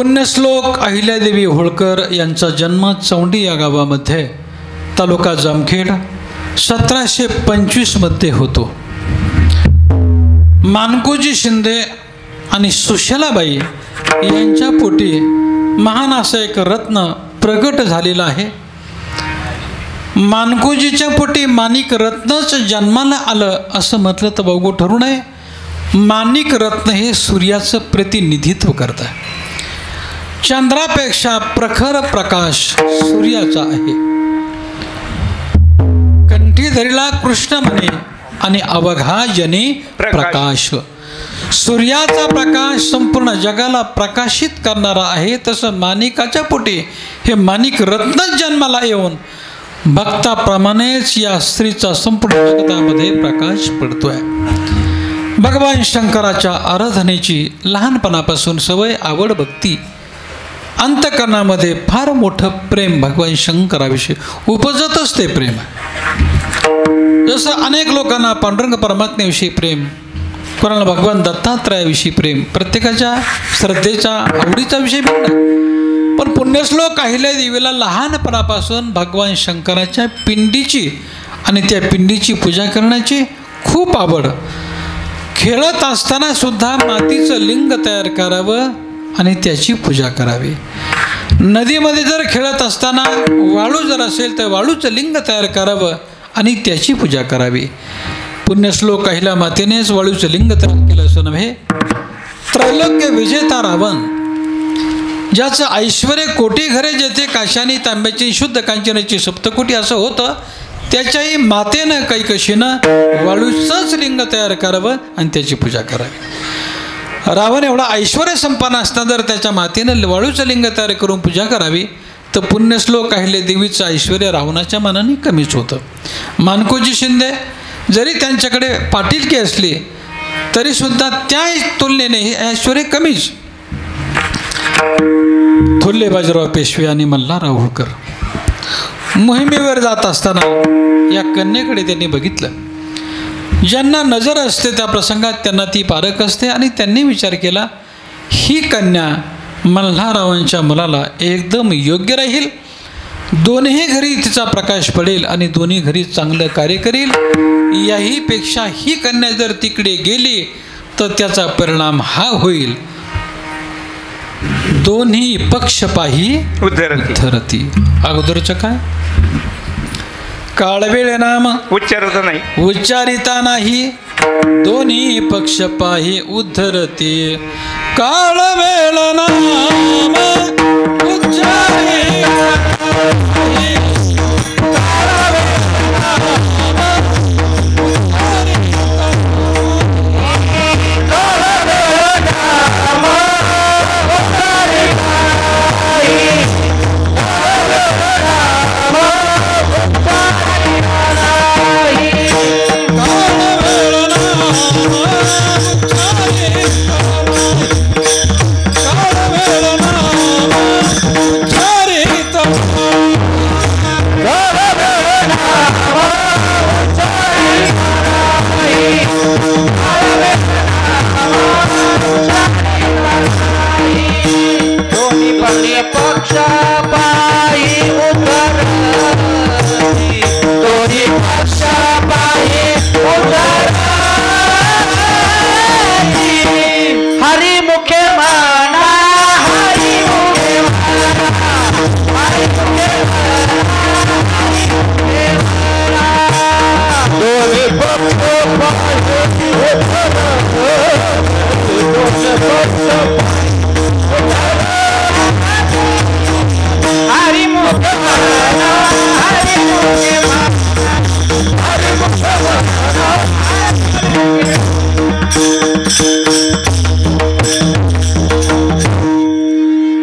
पुण्यश्लोक अहिल्यादेवी होळकर यांचा जन्म चौंडी या गावामध्ये तालुका जामखेड 1725 मध्ये होतो. मानकोजी शिंदे आणि सुशलाबाई यांच्या पोटी महान असा एक रत्न प्रगट झालेला आहे. मानकोजीच्या पोटी माणिक रत्नच जन्माला आलं असं म्हटलं तर बघू ठरू नये. माणिक रत्न हे सूर्याचं प्रतिनिधित्व करतं. चंद्रापेक्षा प्रखर प्रकाश सूर्याचा आहे. कंठी धरला कृष्णमणी आणि अवघा जनी प्रकाश. सूर्याचा प्रकाश संपूर्ण जगाला प्रकाशित करणारा आहे. तसं माणिकाच्या पोटी हे माणिक रत्नच जन्माला येऊन भक्ताप्रमाणेच या स्त्रीचा संपूर्ण जगतामध्ये प्रकाश पडतोय. भगवान शंकराच्या आराधनेची लहानपणापासून सवय, आवड, भक्ती, अंतःकरणामध्ये फार मोठं प्रेम भगवान शंकराविषयी उपजतच ते प्रेम. जसं अनेक लोकांना पांडुरंग परमात्म्याविषयी प्रेम, कोणाला भगवान दत्तात्रयाविषयी प्रेम, प्रत्येकाच्या श्रद्धेचा आवडीचा विषय भिन्न. पण पुण्यश्लोक अहिल्यादेवीला लहानपणापासून भगवान शंकराच्या पिंडीची आणि त्या पिंडीची पूजा करण्याची खूप आवड. खेळत असताना सुद्धा मातीचं लिंग तयार करावं आणि त्याची पूजा करावी. नदीमध्ये जर खेळत असताना वाळू जर असेल तर वाळूचं लिंग तयार करावं आणि त्याची पूजा करावी. पुण्यश्लोक अहिल्या मातेनेच वाळूचं लिंग तयार केलं असं नव्हे. त्रैलोक्य विजेता रावण, ज्याचं ऐश्वर कोटी घरे जेथे काशानी तांब्याची शुद्ध कांचनाची सप्तकोटी असं होतं, त्याच्याही मातेनं कैकशीनं वाळूचंच लिंग तयार करावं आणि त्याची पूजा करावी. रावण एवढा ऐश्वर संपन्न असताना जर त्याच्या मातेनं वाळूचं लिंग तयार करून पूजा करावी तर पुण्यश्लोक अहिल्यादेवीचं ऐश्वर रावणाच्या मनाने कमीच होतं. मानकोजी शिंदे जरी त्यांच्याकडे पाटीलकी असली तरीसुद्धा त्या तुलनेने हे ऐश्वर कमीच. थोरले बाजीराव पेशवे आणि मल्हारराव होळकर मोहिमेवर जात असताना या कन्येकडे त्यांनी बघितलं. ज्यांना नजर असते त्या प्रसंगात त्यांना ती पारख असते आणि त्यांनी विचार केला, ही कन्या मल्हाररावांच्या मुलाला एकदम योग्य राहील. दोन्ही घरी तिचा प्रकाश पडेल आणि दोन्ही घरी चांगलं कार्य करेल. याहीपेक्षा ही कन्या जर तिकडे गेली तर त्याचा परिणाम हा होईल, दोन्ही पक्ष पाही उद्धरती. अगोदरचं काय काळवेळ नाम उच्चारता नाही, उच्चारिता नाही, दोन्ही पक्ष पाही उद्धरते. काळवेळ नाम उच्चारिता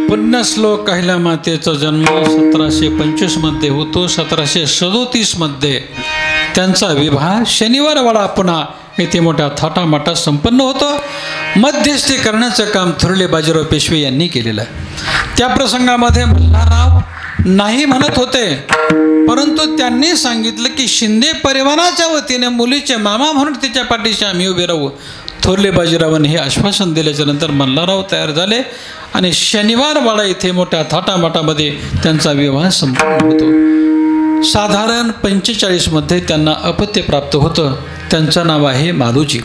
पुण्यश्लोक अहिल्या मातेचा जन्म 1725 मध्ये होतो. 1737 मध्ये त्यांचा विवाह शनिवारवाडा पुणा येथे मोठ्या थाटामाटात संपन्न होतो. मध्यस्थी करण्याचं काम थोरले बाजीराव पेशवे यांनी केलेलं आहे. त्या प्रसंगामध्ये मल्हारराव नाही म्हणत होते, परंतु त्यांनी सांगितलं की शिंदे परिवाराच्या वतीने मुलीचे मामा म्हणून तिच्या पाठीशी आम्ही उभे राहू. थोरले बाजीरावांनी हे आश्वासन दिल्याच्या नंतर मल्हारराव तयार झाले आणि शनिवारवाडा इथे मोठ्या थाटामाटामध्ये त्यांचा विवाह संपन्न होतो. साधारण 45मध्ये त्यांना अपत्य प्राप्त होतं. त्यांचं नाव आहे मालूजी.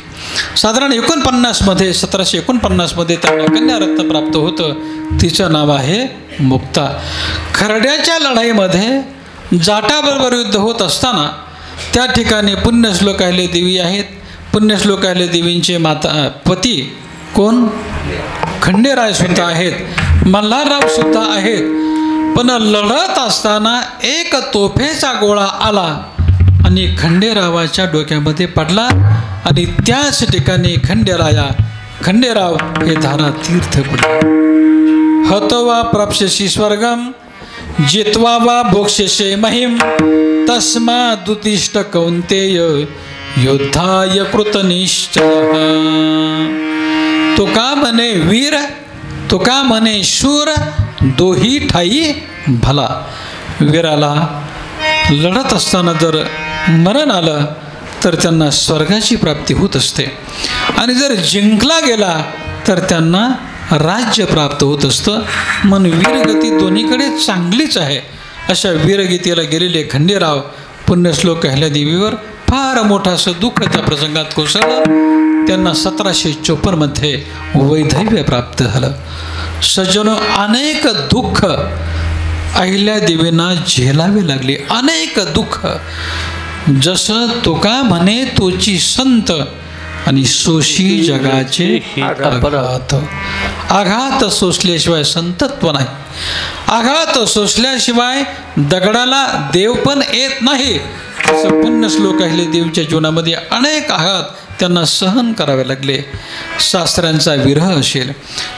साधारण 1749मध्ये त्यांना कन्यारत्न प्राप्त होतं. तिचं नाव आहे मुक्ता. खरड्याच्या लढाईमध्ये जाटाबरोबर युद्ध होत असताना त्या ठिकाणी पुण्यश्लोक अहिल्या देवी आहेत. पुण्यश्लोक अहिल्या देवींचे पती कोण? खंडेराय सुद्धा आहेत, मल्हारराव सुद्धा आहेत. पण लढत असताना एक तोफेचा गोळा आला आणि खंडेरावाच्या डोक्यामध्ये पडला आणि त्याच ठिकाणी खंडेराव हे धारा तीर्थ पडले. हतवा प्राप्स्यसि स्वर्गम जित्वा वा भोक्ष्यसे महिम तस्मादुत्तिष्ठ कौन्तेय योद्धाय कृतनिश्चयः. तो का म्हणे वीर, तो का म्हणे शूर, दोही ठाई भला. वीराला लढत असताना जर मरण आलं तर त्यांना स्वर्गाची प्राप्ती होत असते आणि जर जिंकला गेला तर त्यांना राज्य प्राप्त होत असतं. म्हणून वीरगती दोन्हीकडे चांगलीच आहे. अशा वीरगतीला गेलेले खंडेराव पुण्यश्लोक अहिल्यादेवीवर फार मोठं असं दुःख त्या प्रसंगात कोसळलं. त्यांना 1754मध्ये वैधव्य प्राप्त झालं. सज्जनो, अनेक दुःख अहिल्यादेवींना झेलावे लागले, अनेक दुःख. जसं तुका म्हणे तोची संत आणि सोशी जगाचे आघात. आघात सोसल्याशिवाय संतत्व नाही. आघात सोसल्याशिवाय दगडाला देव पण येत नाही. असं पुण्यश्लोक अहिल्या देवीच्या जीवनामध्ये अनेक आघात त्यांना सहन करावे लागले. सासऱ्यांचा विरह असेल,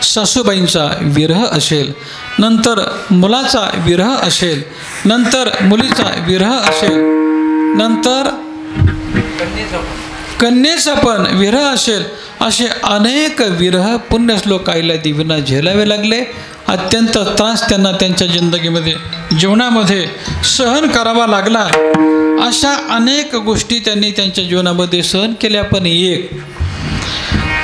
सासूबाईंचा विरह असेल, नंतर मुलाचा विरह असेल, नंतर मुलीचा विरह असेल, नंतर कन्येचा पण विरह असेल. असे अनेक विरह पुण्यश्लोक अहिल्या देवींना झेलावे लागले. अत्यंत त्रास त्यांना त्यांच्या जिंदगीमध्ये जीवनामध्ये सहन करावा लागला. अशा अनेक गोष्टी त्यांनी त्यांच्या जीवनामध्ये सहन केल्या. पण एक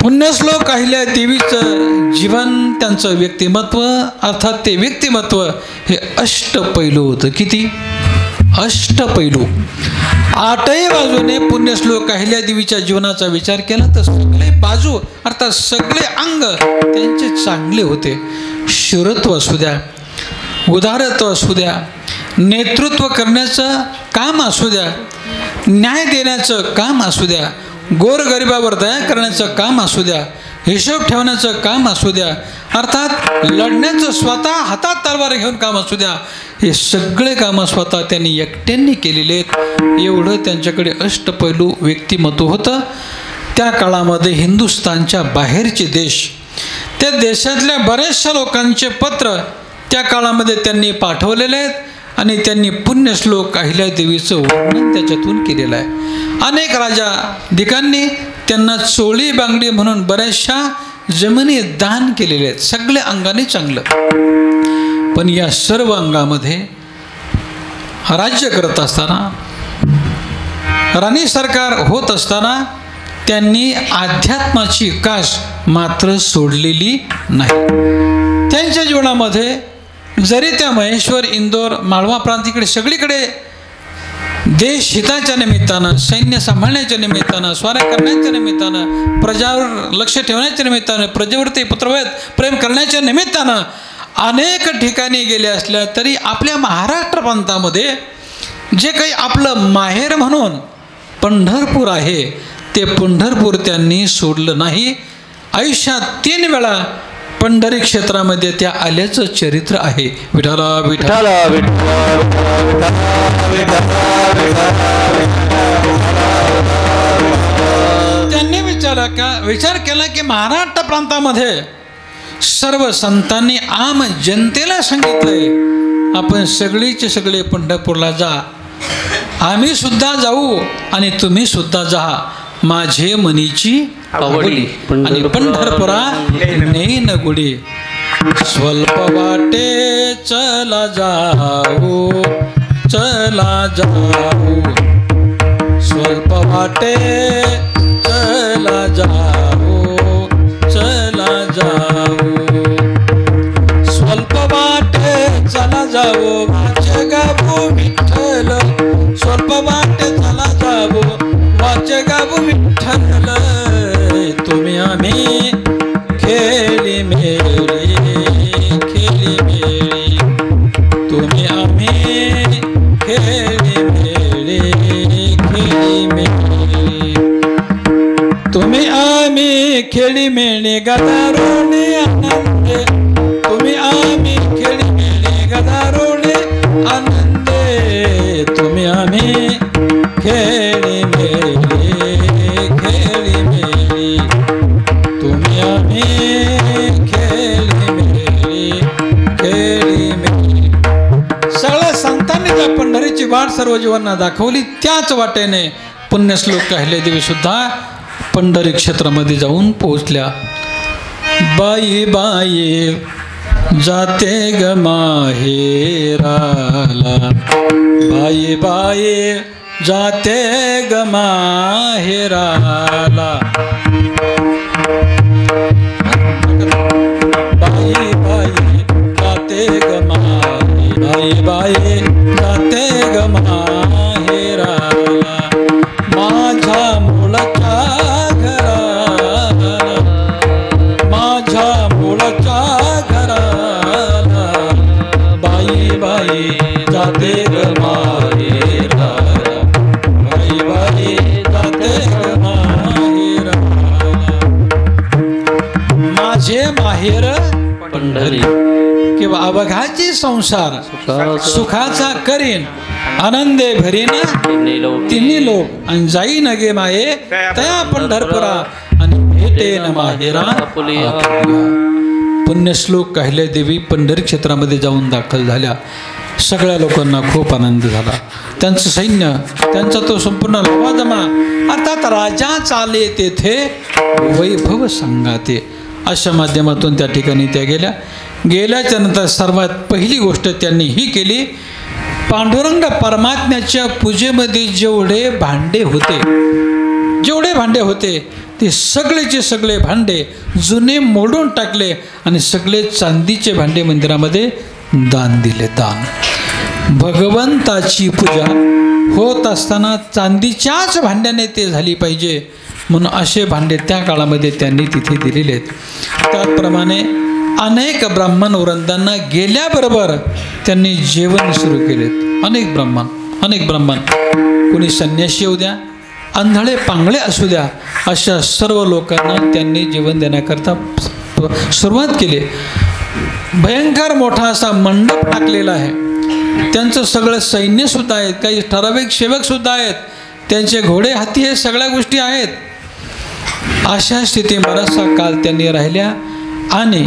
पुण्यश्लोक अहिल्या देवीचं जीवन, त्यांचं व्यक्तिमत्व, अर्थात ते व्यक्तिमत्व हे अष्टपैलू होतं. किती? अष्टपैलू. 8ही बाजूने पुण्यश्लोक अहिल्या देवीच्या जीवनाचा विचार केला तर सगळे बाजू अर्थात सगळे अंग त्यांचे चांगले होते. शूरत्व असू द्या, उदारत्व असू द्या, नेतृत्व करण्याचं काम असू द्या, न्याय देण्याचं काम असू द्या, गोरगरिबावर दया करण्याचं काम असू द्या, हिशोब ठेवण्याचं काम असू द्या, अर्थात लढण्याचं स्वतः हातात तलवार घेऊन काम असू द्या, हे सगळे कामं स्वतः त्यांनी एकट्यांनी केलेले आहेत. एवढं त्यांच्याकडे अष्टपैलू व्यक्तिमत्व होतं. त्या काळामध्ये हिंदुस्थानच्या बाहेरचे देश, त्या देशातल्या बऱ्याचशा लोकांचे पत्र त्या काळामध्ये त्यांनी पाठवलेले आहेत आणि त्यांनी पुण्यश्लोक अहिल्या देवीचं वर्णन त्याच्यातून केलेलं आहे. अनेक राजाधिकांनी त्यांना चोळी बांगडी म्हणून बऱ्याचशा जमिनी दान केलेले आहेत. सगळे अंगाने चांगलं. पण या सर्व अंगामध्ये राज्य करत असताना, राणी सरकार होत असताना त्यांनी अध्यात्माची कास मात्र सोडलेली नाही. त्यांच्या जीवनामध्ये जरी त्या महेश्वर, इंदोर, माळवा प्रांतीकडे सगळीकडे देश हिताच्या निमित्तानं, सैन्य सांभाळण्याच्या निमित्तानं, स्वाऱ्या करण्याच्या निमित्तानं, प्रजावर लक्ष ठेवण्याच्या निमित्तानं, प्रजेवरती पुत्रवत प्रेम करण्याच्या निमित्तानं अनेक ठिकाणी गेले असल्या तरी आपल्या महाराष्ट्र प्रांतामध्ये जे काही आपलं माहेर म्हणून पंढरपूर आहे ते पंढरपूर त्यांनी सोडलं नाही. आयुष्यात 3 वेळा पंढरी क्षेत्रामध्ये त्या आल्याचं चरित्र आहे. विठाला विठाला त्यांनी विचार केला की महाराष्ट्र प्रांतामध्ये सर्व संतांनी आम जनतेला सांगितलंय आपण सगळीचे सगळे पंढरपूरला जा, आम्ही सुद्धा जाऊ आणि तुम्ही सुद्धा जा. माझे मनीची आवडी आणि पंढरपुरा नेन गुडी. स्वल्प वाटे चला जाऊ, चला जाऊ, स्वल्प वाटे चला जाऊ, जावो वाचे गावो विठ्ठल स्वल्प वाटे चला जावो वाचे गावो विठ्ठल तुम्ही आम्ही खेळी मेळी खेळी मेळी तुम्ही आम्ही खेळी मेळी खेळी मेळी तुम्ही आम्ही खेळी मेळी गदारोळे आनंदे तुम्ही आम्ही खेळी मेळी गदारोळे आनंदे तुम्ही आम्ही खेळी मेळी खेळी मेळी तुम्ही आम्ही खेळी मेळी खेळी मेळी सगळ्या संतांनी त्या पंढरीची वाट सर्व जीवांना दाखवली. त्याच वाटेने पुण्यश्लोक अहिल्यादेवी सुद्धा पंढरी क्षेत्रामध्ये जाऊन पोहोचल्या. बाई बाई जाते ग माहेराला बाई बाई जाते ग माहेराला बाई बाई जाते ग माहे बाई बाई जाते ग माहेराला माझ्या मुलाच्या घराला माझ्या मुलाच्या घराला बाई बाई जाते ग माहेराला बाई बाई जाते ग माहेराला माझे माहेर पंढरी किंवा अवघाची संसार सुखाचा करीन आनंदे भरीन तिन्ही लोक आणि जाई नगे माये तया पंढरपुरा आणि भेटेन माहेरा पुण्यश्लोक अहिल्यादेवी पंढरी क्षेत्रामध्ये जाऊन दाखल झाल्या. सगळ्या लोकांना खूप आनंद झाला. त्यांचं सैन्य त्यांचा तो संपूर्ण लवाजमा अर्थात राजा चाले तेथे वैभव संगाते अशा माध्यमातून त्या ठिकाणी त्या गेल्याच्या नंतर सर्वात पहिली गोष्ट त्यांनी ही केली. पांडुरंग परमात्म्याच्या पूजेमध्ये जेवढे भांडे होते ते सगळेचे सगळे भांडे जुने मोडून टाकले आणि सगळे चांदीचे भांडे मंदिरामध्ये दान दिले. दान भगवंताची पूजा होत असताना चांदीच्याच भांड्याने ते झाली पाहिजे म्हणून असे भांडे त्या काळामध्ये त्यांनी तिथे दिलेले आहेत. त्याचप्रमाणे अनेक ब्राह्मण वृंदांना गेल्याबरोबर त्यांनी जेवण सुरू केलेत. अनेक ब्राह्मण कोणी संन्यासी येऊ द्या आंधळे पांगळे असू द्या अशा सर्व लोकांना त्यांनी जेवण देण्याकरता सुरुवात केली. भयंकर मोठा असा मंडप टाकलेला आहे. त्यांचं सगळं सैन्यसुद्धा आहेत. काही ठराविक सेवकसुद्धा आहेत. त्यांचे घोडे हाती हे सगळ्या गोष्टी आहेत. अशा स्थिती बराचसा काळ त्यांनी राहिल्या आणि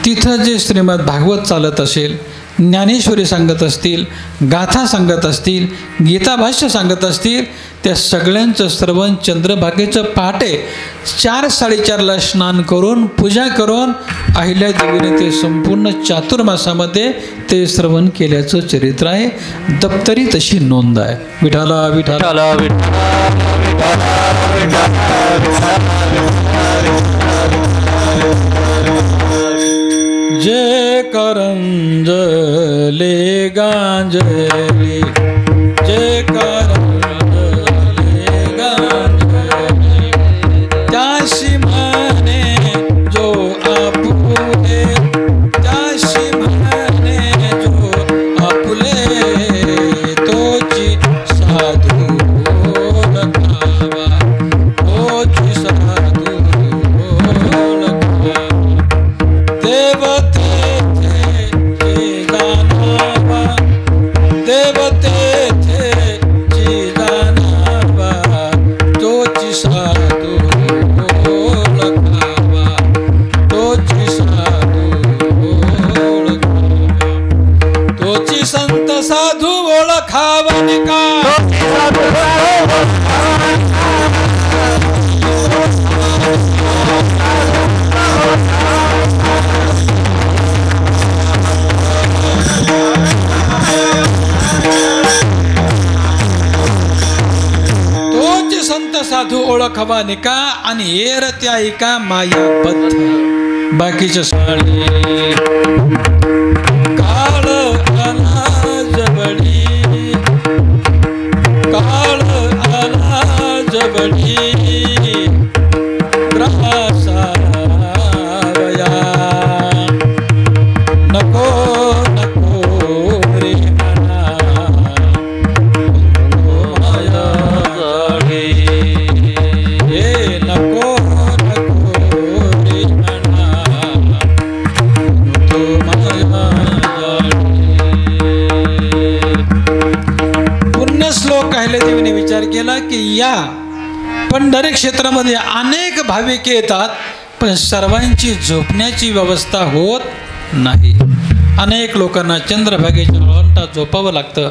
तिथं जे श्रीमद भागवत चालत असेल ज्ञानेश्वरी सांगत असतील गाथा सांगत असतील गीताभाष्य सांगत असतील त्या सगळ्यांचं श्रवण चंद्रभागेचं पहाटे 4-4:30ला स्नान करून पूजा करून अहिल्यादेवीने ते संपूर्ण चातुर्मासामध्ये ते श्रवण केल्याचं चरित्र आहे. दप्तरी तशी नोंद आहे. विठाला विठाला जे करंजले गांजले जे करंजले गांजले त्याशी म्हणे जो आपुले त्याशी म्हणे जो आपुले तोची साधू ओळखावा तोची साधू ओळखावा संत साधू ओळखावन का तोच संत साधू ओळखावन का आणि येर त्या एका मायाबद्ध बाकीच्या साळी काळ की या पंढरी क्षेत्रामध्ये अनेक भाविक येतात, पण सर्वांची झोपण्याची व्यवस्था होत नाही. अनेक लोकांना चंद्रभागेच्या वळवंटात झोपावं लागतं.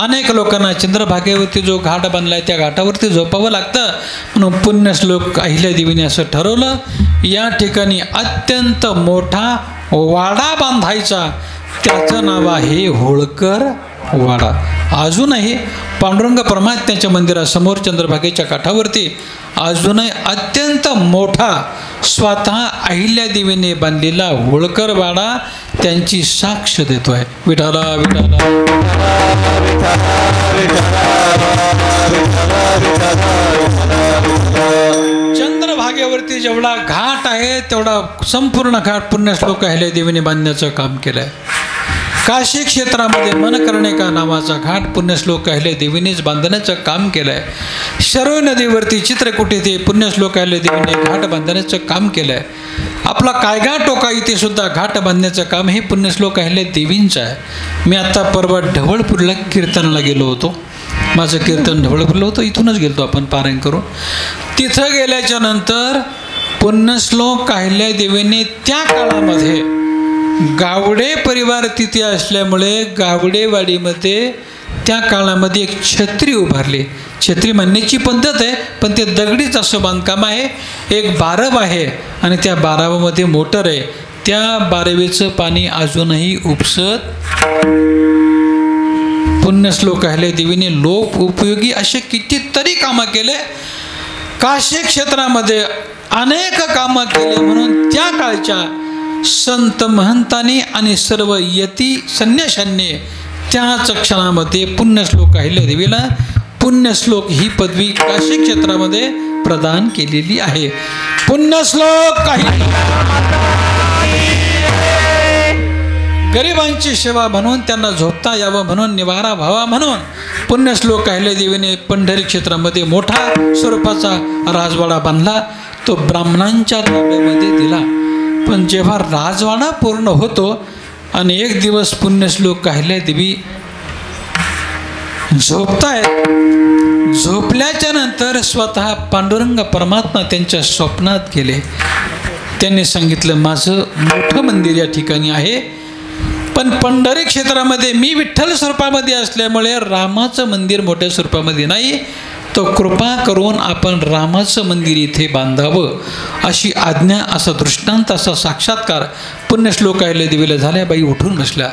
अनेक लोकांना चंद्रभागेवरती जो घाट बांधला आहे त्या घाटावरती झोपावं लागतं. म्हणून पुण्यश्लोक अहिल्यादेवीने असं ठरवलं, या ठिकाणी अत्यंत मोठा वाडा बांधायचा. त्याचं नाव आहे होळकर वाडा. अजूनही पांडुरंग परमात्म्याच्या मंदिरासमोर चंद्रभागेच्या काठावरती अजूनही अत्यंत मोठा स्वतः अहिल्यादेवीने बांधलेला होळकर वाडा त्यांची साक्ष देतोय. विठाला विठाला चंद्रभागेवरती जेवढा घाट आहे तेवढा संपूर्ण घाट पुण्यश्लोक अहिल्यादेवीने बांधण्याचं काम केलंय. काशी क्षेत्रामध्ये मनकर्णिका नावाचा घाट पुण्यश्लोक अहिल्यादेवीनेच बांधण्याचं काम केलं आहे. शरयू नदीवरती चित्रकूट येथे पुण्यश्लोक अहिल्यादेवीने घाट बांधण्याचं काम केलं आहे. आपला कायगा टोका इथे सुद्धा घाट बांधण्याचं काम हे पुण्यश्लोक अहिल्यादेवींचं आहे. मी आत्ता परवा ढवळपूरला कीर्तनाला गेलो होतो. माझं कीर्तन ढवळपूरला होतं, इथूनच गेलो आपण पारायण करून. तिथं गेल्याच्या नंतर पुण्यश्लोक अहिल्यादेवीने त्या काळामध्ये गावडे परिवार तिथे असल्यामुळे गावडेवाडीमध्ये त्या काळामध्ये एक छत्री उभारली. छत्री म्हणण्याची पद्धत आहे, पण ते दगडीच असं बांधकाम आहे. एक बारव आहे आणि त्या बारावामध्ये मोटर आहे. त्या बारवेचं पाणी अजूनही उपसत. पुण्यश्लोक अहिल्यादेवीने लोक उपयोगी असे कितीतरी कामं केले. काशी क्षेत्रामध्ये अनेक कामं केले. म्हणून त्या काळच्या संत महंतांनी आणि सर्व यती संन्याशांनी त्याच क्षणामध्ये पुण्यश्लोक अहिल्यादेवीला पुण्यश्लोक ही पदवी काशी क्षेत्रामध्ये प्रदान केलेली आहे. पुण्यश्लोक गरिबांची सेवा म्हणून, त्यांना झोपता यावं म्हणून, निवारा व्हावा म्हणून पुण्यश्लोक अहिल्यादेवीने पंढरी क्षेत्रामध्ये मोठा स्वरूपाचा राजवाडा बांधला. तो ब्राह्मणांच्या ताब्यामध्ये दिला. पण जेव्हा राजवाडा पूर्ण होतो आणि एक दिवस पुण्यश्लोक अहिल्यादेवी झोपतायत. झोपल्याच्या नंतर स्वतः पांडुरंग परमात्मा त्यांच्या स्वप्नात गेले. त्यांनी सांगितलं, माझं मोठं मंदिर या ठिकाणी आहे, पण पंढरी क्षेत्रामध्ये मी विठ्ठल स्वरूपामध्ये असल्यामुळे रामाचं मंदिर मोठ्या स्वरूपामध्ये नाही. तो कृपा करून आपण रामाचं मंदिर इथे बांधावं अशी आज्ञा, असा दृष्टांत, असा साक्षात्कार पुण्यश्लोक अहिल्यादेवीला झाल्या. बाई उठून बसल्या.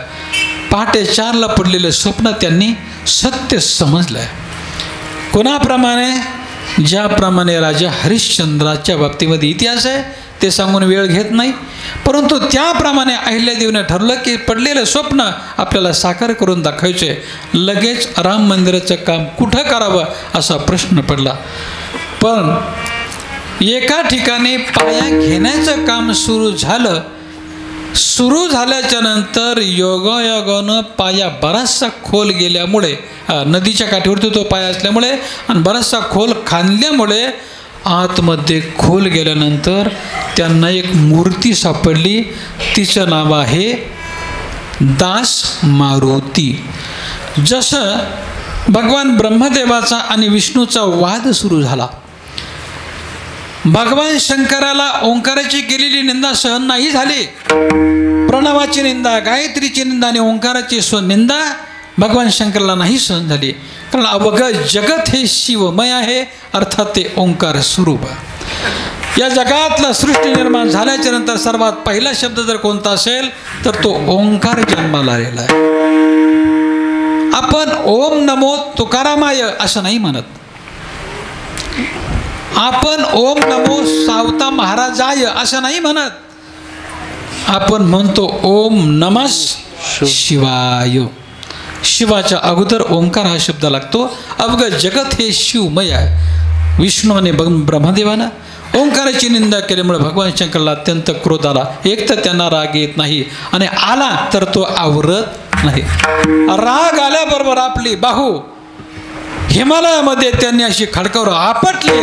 पहाटे 4ला पडलेलं स्वप्न त्यांनी सत्य समजलं. कोणाप्रमाणे? ज्याप्रमाणे राजा हरिश्चंद्राच्या बाबतीमध्ये इतिहास आहे ते सांगून वेळ घेत नाही, परंतु त्याप्रमाणे अहिल्यादेवीने ठरलं की पडलेलं स्वप्न आपल्याला साकार करून दाखवायचे. लगेच राम मंदिराचं काम कुठं करावं असा प्रश्न पडला. पण एका ठिकाणी पाया घेण्याचं काम सुरू झालं. सुरू झाल्याच्या नंतर योगायोगानं पाया बराचसा खोल गेल्यामुळे, नदीच्या काठीवरती तो पाया असल्यामुळे आणि बराचसा खोल खांदल्यामुळे आतमध्ये खोल गेल्यानंतर त्यांना एक मूर्ती सापडली. तिचं नाव आहे दास मारुती. जसं भगवान ब्रह्मदेवाचा आणि विष्णूचा वाद सुरू झाला. भगवान शंकराला ओंकाराची केलेली निंदा सहन नाही झाली. प्रणवाची निंदा, गायत्रीची निंदा आणि ओंकाराची निंदा भगवान शंकराला नाही सहन झाली. कारण अवघं जगत हे शिवमय आहे, अर्थात ते ओंकार स्वरूप. या जगातला सृष्टी निर्माण झाल्याच्या नंतर सर्वात पहिला शब्द जर कोणता असेल तर तो ओंकार जन्माला आलेला आहे. आपण ओम नमो तुकारामाय असं नाही म्हणत. आपण ओम नमो सावता महाराजाय असं नाही म्हणत. आपण म्हणतो ओम नमः शिवाय. शिवाच्या अगोदर ओंकार हा शब्द लागतो. अवघं जगत हे शिवमय आहे. विष्णू आणि ब्रह्मदेवानं ओंकाराची निंदा केल्यामुळे भगवान शंकराला अत्यंत क्रोध आला. एक तर त्यांना राग येत नाही आणि आला तर तो आवरत नाही. राग आल्याबरोबर आपली बाहू हिमालयामध्ये त्यांनी अशी खडकावर आपटली.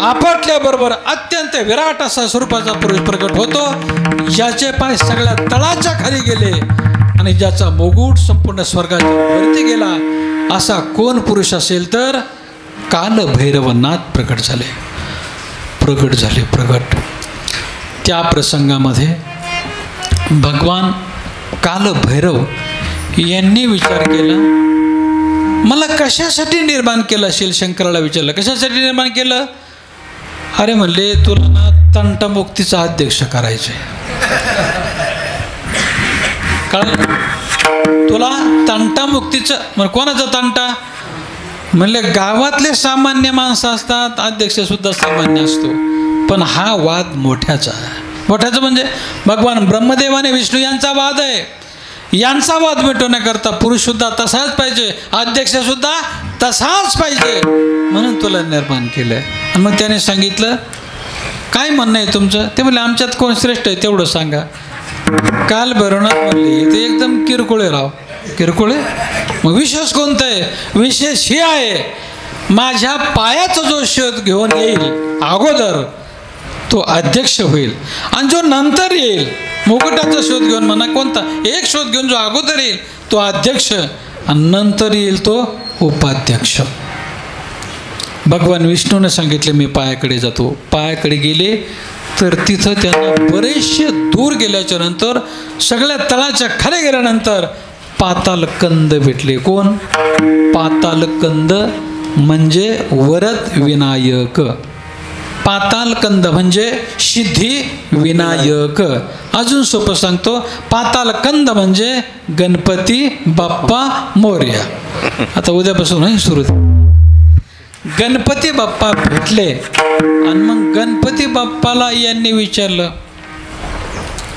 आपटल्याबरोबर अत्यंत विराट असा स्वरूपाचा पुरुष प्रकट होतो. ज्याचे पाय सगळ्या तळाच्या खाली गेले आणि ज्याचा मुकुट संपूर्ण स्वर्गाच्या वरती गेला. असा कोण पुरुष असेल तर काल भैरवनाथ प्रकट झाले. त्या प्रसंगामध्ये भगवान काल भैरव यांनी विचार केला, मला कशासाठी निर्माण केलं असेल. शंकराला विचारलं, कशासाठी निर्माण केलं. अरे म्हणले, तुला ना तंटमुक्तीचा अध्यक्ष करायचं आहे. कळलं, तुला तंटामुक्तीचं. मग कोणाचा तंटा. म्हणले, गावातले सामान्य माणसं असतात, अध्यक्षसुद्धा सामान्य असतो, पण हा वाद मोठ्याचा म्हणजे भगवान ब्रह्मदेवाने विष्णू यांचा वाद आहे. यांचा वाद मिटवण्याकरता पुरुषसुद्धा तसाच पाहिजे, अध्यक्षसुद्धा तसाच पाहिजे, म्हणून तुला निर्माण केलं. आणि मग त्याने सांगितलं, काय म्हणणं आहे तुमचं. ते म्हणले, आमच्यात कोण श्रेष्ठ आहे तेवढं सांगा. काल भैरवनाथ म्हणले, ते एकदम किरकोळे राव. किरकोळे. मग विशेष कोणतं आहे. विशेष हे आहे, माझ्या पायाचा जो शोध घेऊन येईल अगोदर तो अध्यक्ष होईल, आणि जो नंतर येईल मुकुटाचा शोध घेऊन, म्हणा कोणता एक शोध घेऊन जो अगोदर येईल तो अध्यक्ष, आणि नंतर येईल तो उपाध्यक्ष. भगवान विष्णूने सांगितले, मी पायाकडे जातो. पायाकडे गेले तर तिथं त्यांना बरेचसे दूर गेल्याच्या नंतर, सगळ्या तळाच्या खाली गेल्यानंतर पातालकंद भेटले. कोण. पातालकंद म्हणजे वरद विनायक. पातालकंद म्हणजे सिद्धी विनायक. अजून सोपं सांगतो, पातालकंद म्हणजे गणपती बाप्पा मोरया. आता उद्यापासून सुरू. गणपती बाप्पा भेटले, आणि मग गणपती बाप्पाला यांनी विचारलं,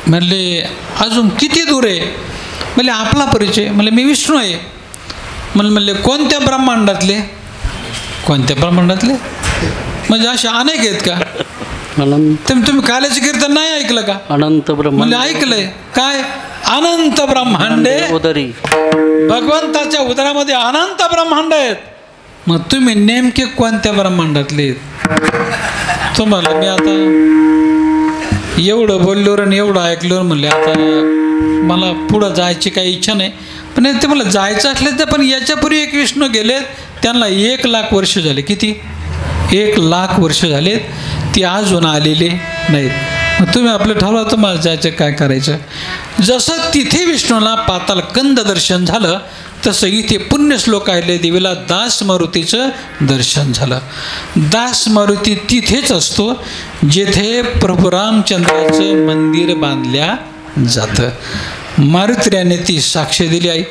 म्हणले अजून किती दूर आहे. म्हणले आपला परिचय. म्हणले मी विष्णू आहे. म्हणले कोणत्या ब्रह्मांडातले. कोणत्या ब्रह्मांडातले म्हणजे असे अनेक आहेत का. तुम्ही काल्याचे कीर्तन नाही ऐकलं का. अनंत ब्रह्मांड. म्हणजे ऐकलंय काय. अनंत ब्रह्मांडे उदरी. भगवंताच्या उदरामध्ये अनंत ब्रह्मांड आहेत. मग तुम्ही नेमके कोणत्या ब्रह्मांडातले. तुम्हाला मी आता एवढं बोललोर आणि एवढं ऐकलोर म्हणले, आता मला पुढं जायची काही इच्छा नाही. पण ते मला जायचं असलं तर, पण याच्यापूर्वी एक विष्णू गेलेत, त्यांना 1,00,000 वर्ष झाले. किती. 1,00,000 वर्ष झालेत, ती अजून आलेले नाहीत. मग तुम्ही आपलं ठरवा, तुम्हाला जायचं काय करायचं. जसं तिथे विष्णूला पातालकंद दर्शन झालं, तसं इथे पुण्यश्लोक आहे देवीला दास मारुतीचं दर्शन झालं. दास मारुती तिथेच असतो जेथे प्रभू रामचंद्राचं मंदिर बांधल्या जातं. मारुतीने ती साक्ष दिली आहे.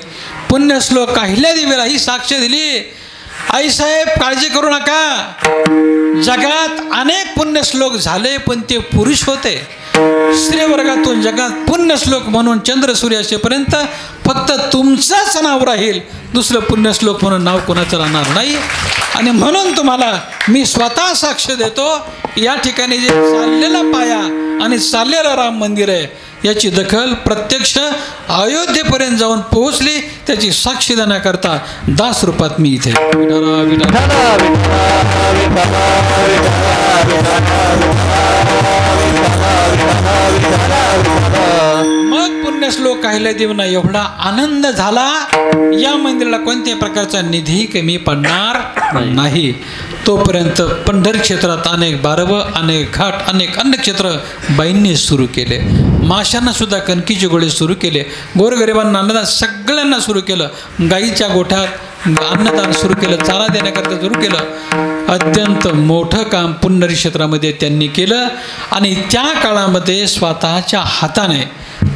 पुण्यश्लोक अहिल्या देवीला ही साक्ष दिली, आईसाहेब काळजी करू नका, जगात अनेक पुण्यश्लोक झाले, पण ते पुरुष होते. स्त्रीवर्गातून जगात पुण्यश्लोक म्हणून चंद्र सूर्य असेपर्यंत फक्त तुमचंच नाव राहील, दुसरं पुण्यश्लोक म्हणून नाव कोणाचं राहणार नाही. आणि म्हणून तुम्हाला मी स्वतः साक्ष देतो, या ठिकाणी जे चाललेला पाया आणि चाललेलं राम मंदिर आहे, याची दखल प्रत्यक्ष अयोध्येपर्यंत जाऊन पोहोचली, त्याची साक्षी देण्याकरता दास रूपात मी इथे. मग पुण्यश्लोक अहिल्यादेवींना एवढा आनंद झाला, या मंदिराला कोणत्याही प्रकारचा निधी कमी पडणार नाही. तोपर्यंत पंढरी क्षेत्रात अनेक बारवं, अनेक घाट, अनेक अन्नक्षेत्र बाईंनी सुरू केले. माशांना सुद्धा कणकीचे गोळे सुरू केले. गोरगरिबांना अन्नदान सगळ्यांना सुरू केलं. गाईच्या गोठ्यात अन्नदान सुरू केलं, चारा देण्याकरता सुरू केलं. अत्यंत मोठं काम पुण्यरी क्षेत्रामध्ये त्यांनी केलं. आणि त्या काळामध्ये स्वतःच्या हाताने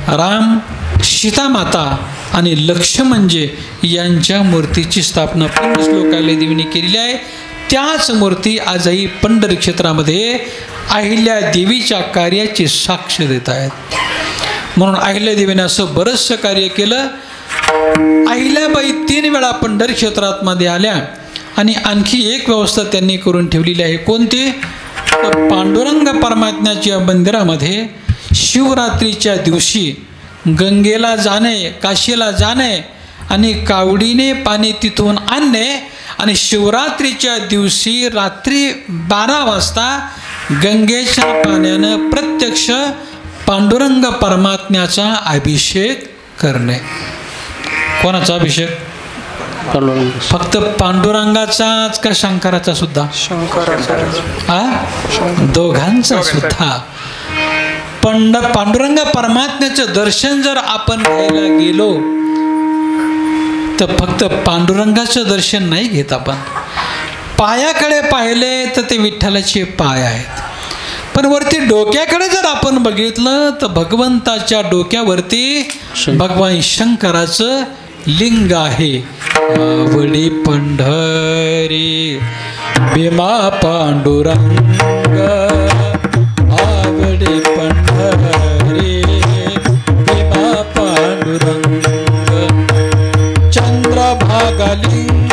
राम, सीतामाता आणि लक्ष्मणजी यांच्या मूर्तीची स्थापना पुण्यश्लोक अहिल्यादेवींनी केलेली आहे. त्याच मूर्ती आजही पंढरी क्षेत्रामध्ये अहिल्या देवीच्या कार्याची साक्ष देत आहेत. म्हणून अहिल्यादेवीने असं बरंचसं कार्य केलं. अहिल्याबाई 3 वेळा पंढरी क्षेत्रात मध्ये आल्या, आणि आणखी एक व्यवस्था त्यांनी करून ठेवलेली आहे. कोणती. पांडुरंग परमात्म्याच्या मंदिरामध्ये शिवरात्रीच्या दिवशी गंगेला जाणे, काशीला जाणे आणि कावडीने पाणी तिथून आणणे, आणि शिवरात्रीच्या दिवशी रात्री 12 वाजता गंगेच्या पाण्यानं प्रत्यक्ष पांडुरंग परमात्म्याचा अभिषेक करणे. कोणाचा अभिषेक. फक्त पांडुरंगाचाच का शंकराचा सुद्धा? दोघांचा सुद्धा. पांडुरंग परमात्म्याचं दर्शन जर आपण घ्यायला गेलो तर फक्त पांडुरंगाचं दर्शन नाही घेत आपण. पायाकडे पाहिले तर ते विठ्ठलाचे पाय आहेत, पण वरती डोक्याकडे जर आपण बघितलं तर भगवंताच्या डोक्यावरती भगवान शंकराचं लिंग आहे. आवडी पंढरी भीमा पांडुरंग, आवडी पंढरी भीमा पांडुरंग, चंद्रभागा लिंग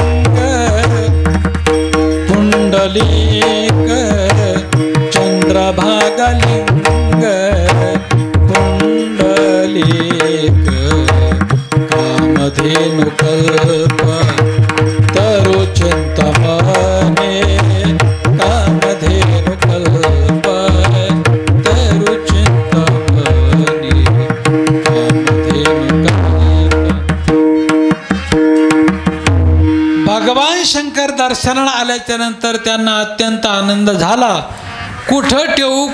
पुंडलिक, चंद्रभागा लिंग पुंडलिक, कामधेनु कल्प तरु चिंतामणे, कामधेनु कल्प तरु चिंतामणे, कामधेनु कल्प. भगवान शंकर दर्शनाला आल्याच्या नंतर त्यांना अत्यंत आनंद झाला. कुठं ठेवू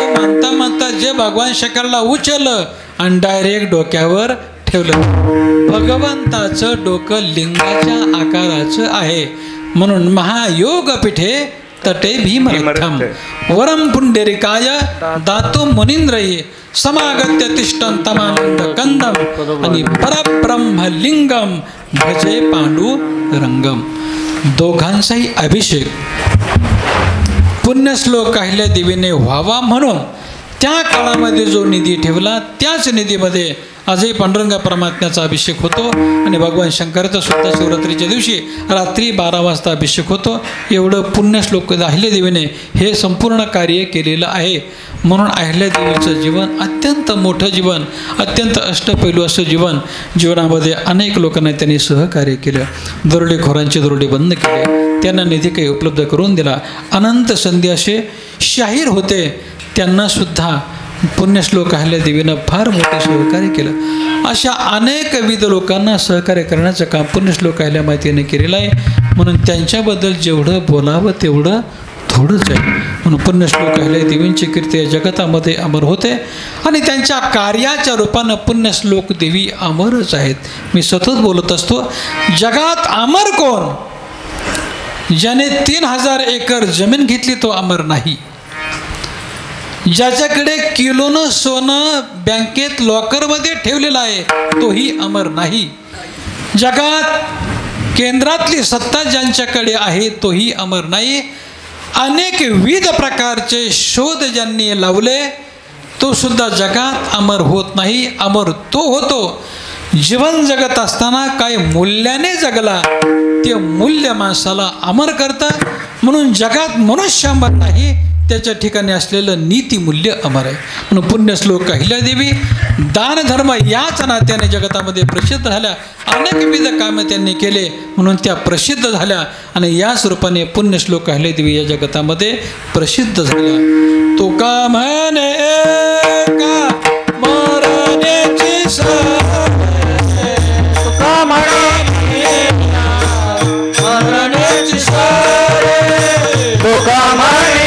म्हणता म्हणता जे भगवान शंकरला उचललं आणि डायरेक्ट डोक्यावर ठेवलं. भगवंताचं डोकं लिंगाच्या आकाराचं आहे म्हणून महायोग पीठे तटे भीमरथम वरम पुंडरिकाय दातो मुनींद्रये समागत्य तिष्ठन्तमानंद कंदम आणि परब्रह्म लिंगम भजे पांडुरंगम. दोघांचाही अभिषेक पुण्यश्लोक अहिल्या देवीने व्हावा म्हणून त्या काळामध्ये जो निधी ठेवला त्याच निधीमध्ये आजही पांडुरंग परमात्म्याचा अभिषेक होतो आणि भगवान शंकराचा सुद्धा शिवरात्रीच्या दिवशी रात्री 12 वाजता अभिषेक होतो. एवढं पुण्यश्लोक अहिल्यादेवीने हे संपूर्ण कार्य केलेलं आहे. म्हणून अहिल्यादेवीचं जीवन अत्यंत मोठं जीवन, अत्यंत अष्टपैलू असं जीवन. जीवनामध्ये अनेक लोकांना त्यांनी सहकार्य केलं. दरोडेखोरांचे दरोडे बंद केले, त्यांना निधी काही उपलब्ध करून दिला. अनंत संधी असे शाहीर होते, त्यांनासुद्धा पुण्यश्लोक अहिल्यादेवीनं फार मोठं सहकार्य केलं. अशा अनेक विविध लोकांना सहकार्य करण्याचं काम पुण्यश्लोक अहिल्या मातेने केलेलं आहे. म्हणून त्यांच्याबद्दल जेवढं बोलावं तेवढं थोडंच आहे. म्हणून पुण्यश्लोक अहिल्यादेवींची कीर्ती या जगतामध्ये अमर होते आणि त्यांच्या कार्याच्या रूपानं पुण्यश्लोक देवी अमरच आहेत. मी सतत बोलत असतो, जगात अमर कोण? ज्याने 3000 एकर जमीन घेतली तो अमर नाही. ज्याच्याकडे किलोनं सोनं बँकेत लॉकरमध्ये ठेवलेलं आहे तोही अमर नाही. जगात केंद्रातली सत्ता ज्यांच्याकडे आहे तोही अमर नाही. अनेक विविध प्रकारचे शोध ज्यांनी लावले तो सुद्धा जगात अमर होत नाही. अमर तो होतो जीवन जगत असताना काय मूल्याने जगला, ते मूल्य माणसाला अमर करतं. म्हणून जगात मनुष्य अमर नाही, त्याच्या ठिकाणी असलेलं नीतिमूल्य अमर आहे. म्हणून पुण्यश्लोक अहिल्यादेवी दानधर्म याच नात्याने जगतामध्ये प्रसिद्ध झाल्या. अनेक विविध कामे त्यांनी केले म्हणून त्या प्रसिद्ध झाल्या आणि याच रूपाने पुण्यश्लोक अहिल्यादेवी या जगतामध्ये प्रसिद्ध झाल्या. तुका म्हणे का मरण्याची सवय, तुका म्हणे मरण्याची सवय, तुका म्हणे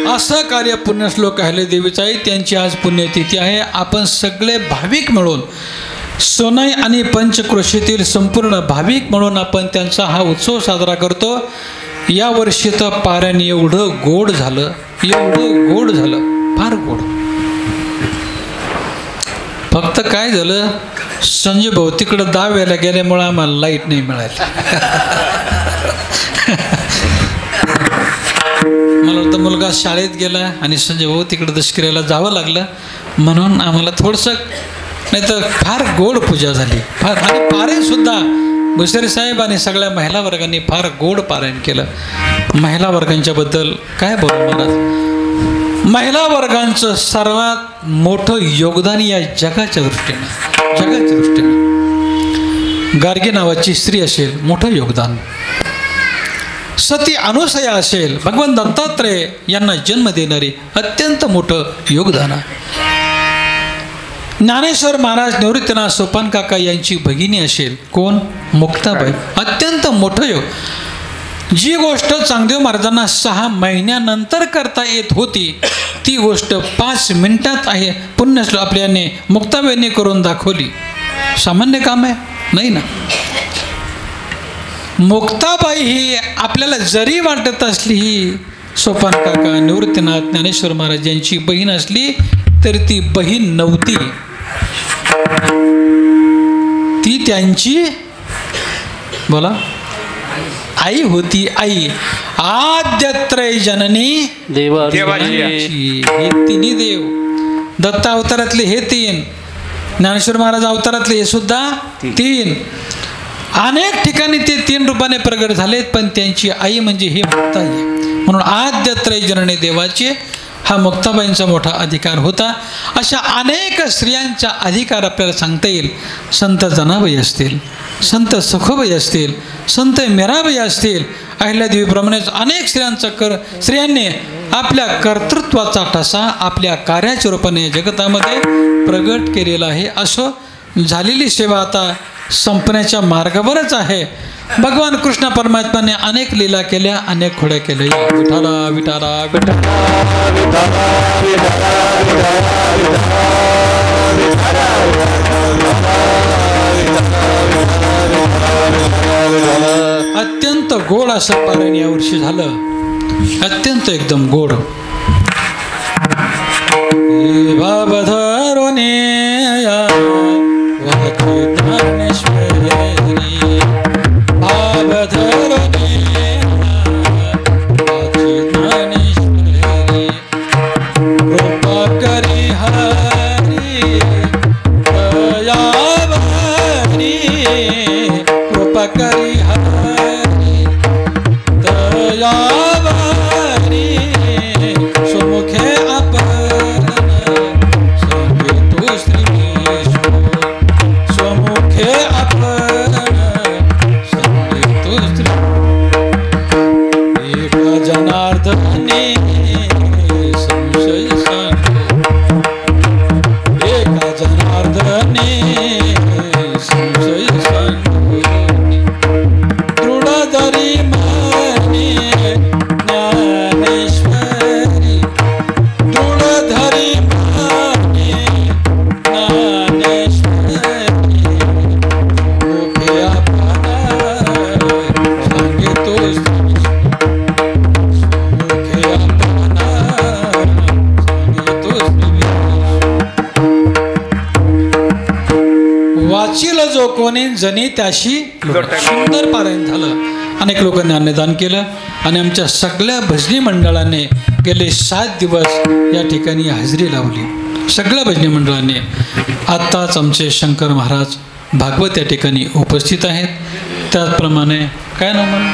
असं कार्य पुण्यश्लोक अहिल्यादेवीचं आहे. त्यांची आज पुण्यतिथी आहे. आपण सगळे भाविक मिळून सोनई आणि पंचक्रोशीतील संपूर्ण भाविक म्हणून आपण त्यांचा हा उत्सव साजरा करतो. यावर्षी तर पारायण एवढं गोड झालं, एवढं गोड झालं, फार गोड. फक्त काय झालं, संजय भाऊ तिकडं 10 वेळेला गेल्यामुळं आम्हाला लाईट नाही मिळाली. मला वाटतं मुलगा शाळेत गेला आणि संजय भाऊ तिकडं दशकऱ्याला जावं लागलं, म्हणून आम्हाला थोडंसं, नाही तर फार गोड पूजा झाली फार. आणि पारायणसुद्धा भुसारी साहेब आणि सगळ्या महिला वर्गांनी फार गोड पारायण केलं. महिला वर्गांच्याबद्दल काय बोलू महाराज, महिला वर्गांचं सर्वात मोठं योगदान या जगाच्या दृष्टीनं गार्गी नावाची स्त्री असेल, मोठं योगदान. सती अनुसया असेल, भगवान दत्तात्रय यांना जन्म देणारी अत्यंत मोठं योगदान आहे. ज्ञानेश्वर महाराज निवृत्तीनाथ सोपान काका यांची भगिनी असेल, कोण, मुक्ताबाई, अत्यंत मोठं योग. जी गोष्ट चांगदेव महाराजांना 6 महिन्यानंतर करता येत होती ती गोष्ट 5 मिनिटात आहे पुण्यश्लोक आपल्याने मुक्ताबाईंनी करून दाखवली. सामान्य काम आहे नाही ना. मुक्ताबाई ही आपल्याला जरी वाटत असली ही सोपान काका निवृत्तीनाथ ज्ञानेश्वर महाराज यांची बहीण असली तरी ती बहीण नव्हती, ती त्यांची बोला आई होती. आई आद्यत्रय जननी देवाची. हे तिन्ही देव, दत्त अवतारातले हे 3, ज्ञानेश्वर महाराज अवतारातले हे सुद्धा 3. अनेक ठिकाणी ते 3 रूपाने प्रगट झालेत, पण त्यांची आई म्हणजे हे मुक्ताई. म्हणून आद्यत्रय जननी देवाची हा मुक्ताबाईंचा मोठा अधिकार होता. अशा अनेक स्त्रियांचा अधिकार आपल्याला सांगता येईल. संत जनाबाई असतील, संत सखोबाई असतील, संत मीराबाई असतील, अहिल्यादेवीप्रमाणेच अनेक स्त्रियांनी आपल्या कर्तृत्वाचा ठसा आपल्या कार्याच्या रूपाने जगतामध्ये प्रगट केलेला आहे. असो झालेली सेवा आता संपण्याच्या मार्गावरच आहे. भगवान कृष्ण परमात्म्याने अनेक लीला केल्या, अनेक खोड्या केल्या. विठाला विठाला विठाला अत्यंत गोड असं पारायण यावर्षी झालं, अत्यंत एकदम गोड. भावधरुणे ज्ञानेश्वरी भावधरुणे ज्ञानेश्वरी कृपा करी हरी दयावरी कृपा करी हरी दयावरी सुमुखे आपण संगीतो श्री स्वमुखे आपण संगीतो श्री एक जनार्दने संशय सांगो एक जनार्दने संशय सांगो दृढ धरी माने ज्ञानेश्वरी दृढ धरी माने ज्ञानेश्वरी मुखे आपण सांगितो मुखे आपण सांगितो. वाचील जो कोणी जनी त्याशी सुंदर पारायण झालं. अनेक लोकांनी अन्नदान केलं आणि आमच्या सगळ्या भजनी मंडळाने गेले 7 दिवस या ठिकाणी हजेरी लावली. सगळ्या भजनी मंडळाने. आत्ताच आमचे शंकर महाराज भागवत या ठिकाणी उपस्थित आहेत. त्याचप्रमाणे काय नाव म्हणून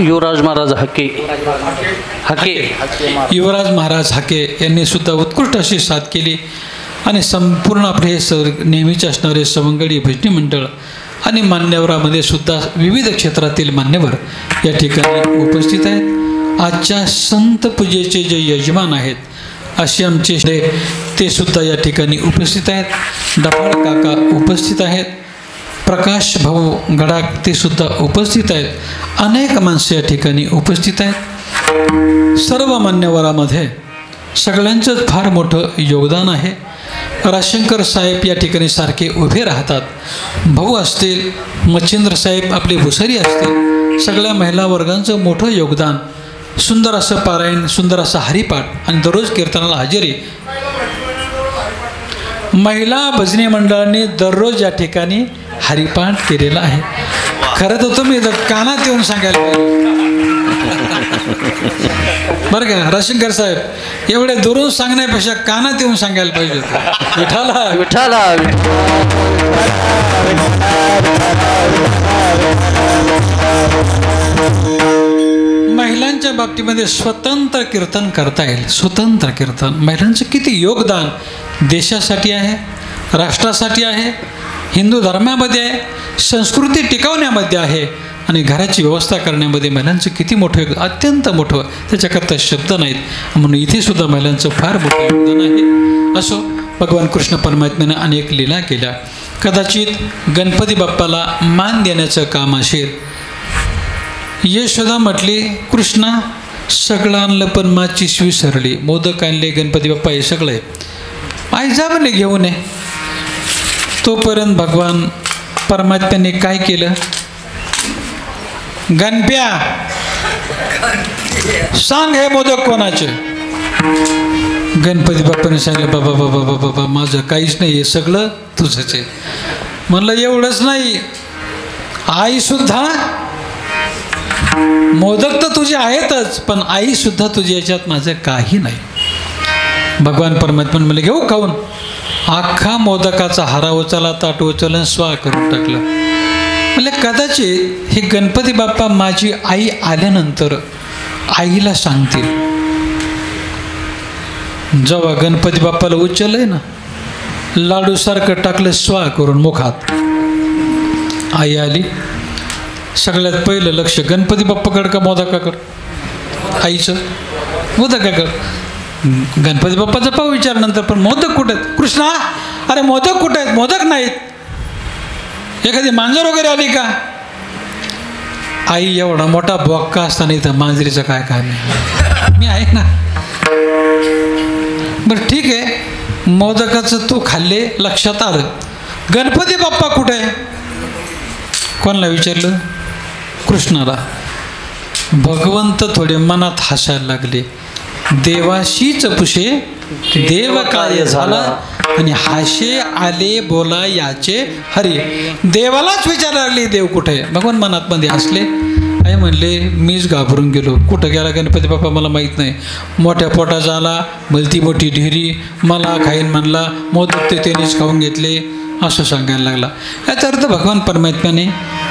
युवराज महाराज हाके युवराज महाराज हाके यांनी सुद्धा उत्कृष्ट अशी साथ केली. आणि संपूर्ण आपले हे नेहमीचे असणारे सवंगडी भजनी मंडळ आणि मान्यवरामध्ये सुद्धा विविध क्षेत्रातील मान्यवर या ठिकाणी उपस्थित आहेत. आजच्या संत पूजेचे जे यजमान आहेत असे आमचे ते सुद्धा या ठिकाणी उपस्थित आहेत. डफाळ काका उपस्थित आहेत, प्रकाश भाऊ गडाख ते सुद्धा उपस्थित आहेत. अनेक माणसं या ठिकाणी उपस्थित आहेत. सर्व मान्यवरामध्ये सगळ्यांचंच फार मोठं योगदान आहे. राजशंकर साहेब या ठिकाणी सारखे उभे राहतात. भाऊ असतील, मच्छिंद्र साहेब आपले भुसारी असतील, सगळ्या महिला वर्गांचं मोठं योगदान. सुंदर असं पारायण, सुंदर असा हरिपाठ आणि दररोज कीर्तनाला हजेरी. महिला भजनी मंडळांनी दररोज या ठिकाणी हरिपाठ केलेला आहे. खरं तर तुम्ही कानात येऊन सांगायला पाहिजे बरं का राशीनकर साहेब, एवढे दुरून सांगण्यापेक्षा कानात येऊन सांगायला पाहिजे होतं. विठाला विठाला. महिलांच्या बाबतीमध्ये स्वतंत्र कीर्तन करता येईल. स्वतंत्र कीर्तन महिलांचं किती योगदान देशासाठी आहे, राष्ट्रासाठी आहे, हिंदू धर्मामध्ये आहे, संस्कृती टिकवण्यामध्ये आहे आणि घराची व्यवस्था करण्यामध्ये महिलांचं किती मोठं, अत्यंत मोठं, त्याच्याकरता शब्द नाहीत. म्हणून इथे सुद्धा महिलांचं फार मोठं योगदान आहे. असो, भगवान कृष्ण परमात्म्यानं अनेक लीला केल्या. कदाचित गणपती बाप्पाला मान देण्याचं काम असेल. यशोदा म्हटली, कृष्णा सगळं आणलं पण माचीस विसरली. मोदक आणले, गणपती बाप्पा हे सगळं आहे, आई जा म्हणले घेऊन ये. तोपर्यंत भगवान परमात्म्याने काय केलं, गणप्या सांग हे मोदक कोणाचे. गणपती बाप्पाने सांगितलं, बाबा बाबा बाबा बाबा माझं काहीच नाही, हे सगळं तुझंच आहे. म्हणलं एवढंच नाही, आई सुद्धा, मोदक तर तुझे आहेतच पण आई सुद्धा तुझ्या याच्यात माझं काही नाही. भगवान परमात्मा म्हणले घेऊ खाऊन. अख्खा मोदकाचा हारा उचलला, ताट उचललं, स्वा करून टाकलं. म्हणजे कदाचित हे गणपती बाप्पा माझी आई आल्यानंतर आईला सांगतील. जेव्हा गणपती बाप्पाला उचललंय ना, लाडूसारखं टाकलं स्वा करून मुखात. आई आली, सगळ्यात पहिलं लक्ष गणपती बाप्पाकडं का मोदकाकडं, आईचं मोदकाकडं. गणपती बाप्पाचा पाहू विचार नंतर, पण मोदक कुठे आहेत कृष्णा, अरे मोदक कुठे आहेत, मोदक नाहीत. एखादी मांजर वगैरे आली का. आई एवढा मोठा बॉक्का असताना इथं मांजरीचं काय काम आहे, मी आहे ना. बरं ठीक आहे, मोदकाचं तू खाल्ले, लक्षात आलं. गणपती बाप्पा कुठे आहे, कोणाला विचारलं, कृष्णाला. भगवंत थोडे मनात हसायला लागले. देवाशीच पुशे देव कार्य झाला आणि हाशे आले बोला याचे हरी. देवालाच विचारायला लागले देव कुठे. भगवान मनात मध्ये हसले. आई म्हणले मीच घाबरून गेलो, कुठं गेला गणपती बाप्पा मला माहीत नाही. मोठ्या पोटा झाला, भलती मोठी ढेरी, मला खाईन म्हणला, मोदक ते त्यानेच खाऊन घेतले, असं सांगायला लागला. याचा अर्थ भगवान परमात्म्याने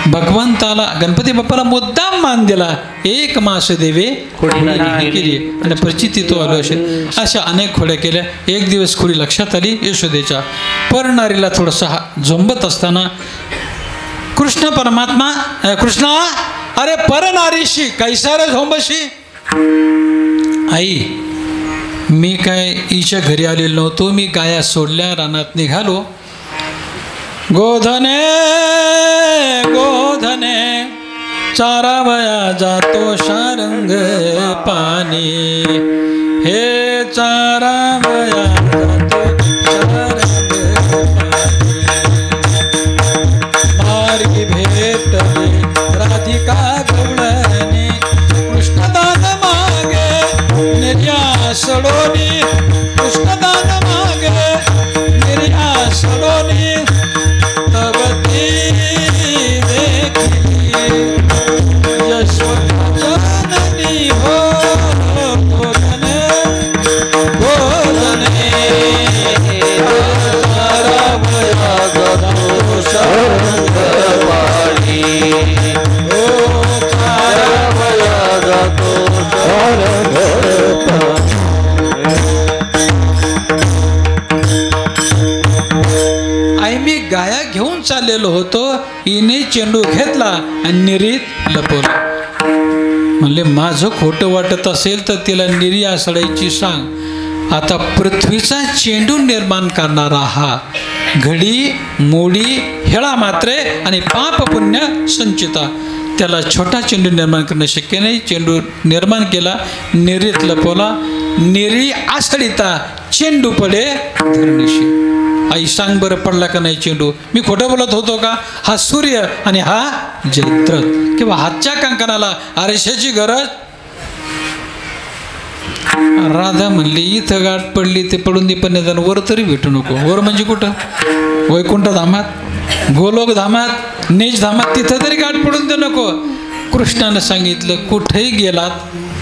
भगवंताला, गणपती बाप्पाला मुद्दाम मान दिला. एक मास देवे केली आणि प्रचिती तो आलो असेल. अशा अनेक खोड्या केल्या. एक दिवस खोडी लक्षात आली यशोदेच्या. परनारीला थोडंसं झोंबत असताना कृष्ण परमात्मा, कृष्णा अरे परनारीशी कैसा रे झोंबशी. आई मी काय हिच्या घरी आलेलो नव्हतो, मी गाया सोडल्या, रानात निघालो. गोधने गोधने चारावया जातो शारंग पाणी, हे चारावया जातो शारंग पाणी. मार्गी भेटले राधिका गवळणी, कृष्णदान मागे निर्या सडोनी, कृष्णदान मागे निर्या सडोनी. गाया घेऊन चाललेलो होतो, हिने चेंडू घेतला आणि निरीत लपवला. म्हणले माझं खोटं वाटत असेल तर तिला निरी आसडायची सांग. आता पृथ्वीचा चेंडू निर्माण करणारा हा, घडी मोडी हेळा मात्रे आणि पाप पुण्य संचिता, त्याला छोटा चेंडू निर्माण करणं शक्य नाही. चेंडू निर्माण केला, निरीत लपवला. निरी आसडिता चेंडू पडे धरणीशी. आई सांग बरं पडला का नाही चेंडू. मी खोटं बोलत होतो का. हा सूर्य आणि हा जयद्रथ किंवा हातच्या कंकणाला आरशाची गरज. राधा म्हणली इथं गाठ पडली ते पडून दे पण निदान वर तरी भेटू नको. वर म्हणजे कुठं? वैकुंठ धामात, गोलोक धामात, निज धामात, तिथं तरी गाठ पडून दे नको. कृष्णानं सांगितलं कुठेही गेलात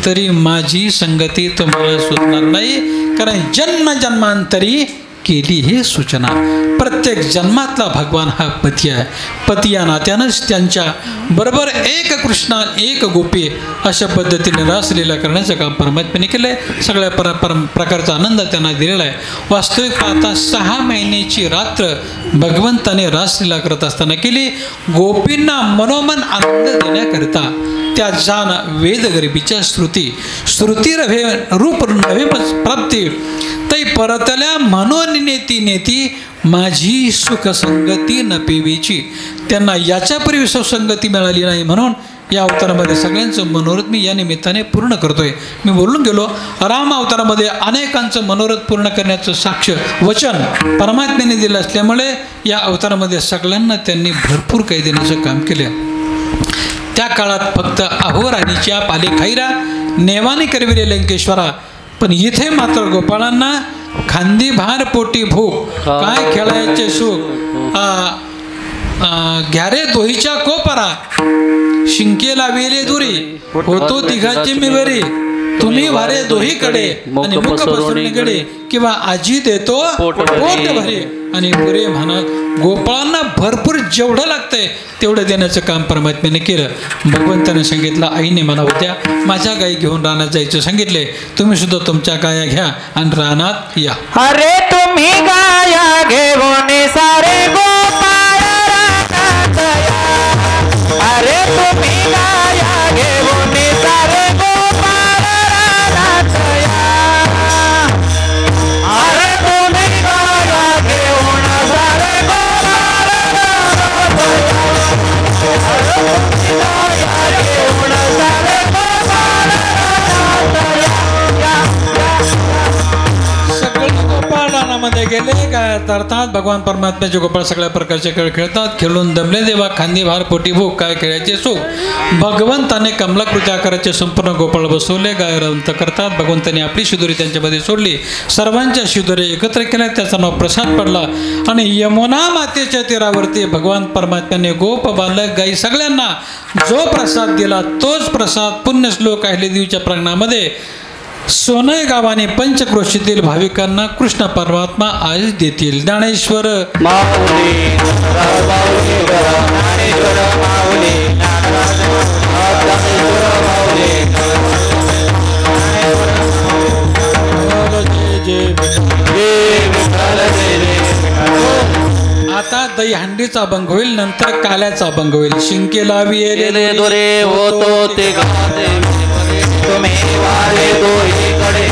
तरी माझी संगती तुम्हाला सुचणार नाही, कारण जन्म जन्मांतरी केली ही सूचना. प्रत्येक जन्मातला भगवान हा पती आहे. पती या नात्यानंच त्यांच्या बरोबर एक कृष्णा एक गोपी अशा पद्धतीने रासलीला करण्याचं काम परमात्म्याने केलं आहे. सगळ्या प्रकारचा आनंद त्यांना दिलेला आहे. वास्तविक पाहता 6 महिन्याची रात्र भगवंताने रासलीला करत असताना केली. गोपींना मनोमन आनंद देण्याकरिता त्या जान वेदगर्भीच्या श्रुती रवे रूप नवे प्राप्ती तै परतल्या म्हणून नेती माझी सुखसंगती न पेवीची. त्यांना याच्यापूर्वी सुसंगती मिळाली नाही म्हणून या अवतारामध्ये सगळ्यांचं मनोरथ मी या निमित्ताने पूर्ण करतोय. मी बोलून गेलो राम अवतारामध्ये अनेकांचं मनोरथ पूर्ण करण्याचं साक्ष वचन परमात्म्याने दिलं असल्यामुळे या अवतारामध्ये सगळ्यांना त्यांनी भरपूर काही देण्याचं काम केलं. त्या काळात फक्त अहोराणीच्या पालेखाईरा नेवाने करविले लंकेश्वरा. पण इथे मात्र गोपाळांना खांदी भार पोटी भूक काय खेळायचे सुख घ्यारे दोहीच्या कोपरा शिंकेला वेले दुरी होतो तिघाची मी बरी तुम्ही वारे दोहीकडे आणि मुख पसरणीकडे किंवा आजी देतो पोट भरे आणि पुरे म्हणत गोपाळांना भरपूर जेवढं लागतंय तेवढं देण्याचं काम परमात्म्याने केलं. भगवंताने सांगितलं आईने मला होत्या माझ्या गायी घेऊन रानात जायचं सांगितले. तुम्ही सुद्धा तुमच्या गाया घ्या आणि रानात या. अरे तुम्ही गाया घेऊन सारे गोपाळ रानात या. अरे तुम्ही गाया घेऊन सारे गोपाळ रानात या. अरे तुम्ही गाया घेऊन सारे गोपाळ रानात या. अरे तुम्ही गाया घेऊन सारे गोपाळ रानात या. सगळे गोपाळ रानामध्ये गेले काय अर्थात भगवान परमात्म्याचे गोपाळ सगळ्या प्रकारचे खेळ खेळतात. खेळून दमले देवा खांदी भार पोटी भूक काय खेळायचे सुख. भगवंताने कमलाकृती आकाराचे संपूर्ण गोपाळ बसवले. गायरवंत करतात. भगवंताने आपली शिदोरी त्यांच्यामध्ये सोडली. सर्वांच्या शिदोरी एकत्र केल्या. त्याचा नाव प्रसाद पडला आणि यमुना मातेच्या तीरावरती भगवान परमात्म्याने गोप बालक गाई सगळ्यांना जो प्रसाद दिला तोच प्रसाद पुण्यश्लोक अहिल्यादेवीच्या प्रांगणामध्ये सोनय गावाने पंचक्रोशीतील भाविकांना कृष्ण परमात्मा आज देतील. ज्ञानेश्वर माऊली आता दहीहंडीचा अभंग होईल. नंतर काल्याचा अभंग होईल. शिंकेला विये दोरे होतो ते तुम्ही वारे दोहीकडे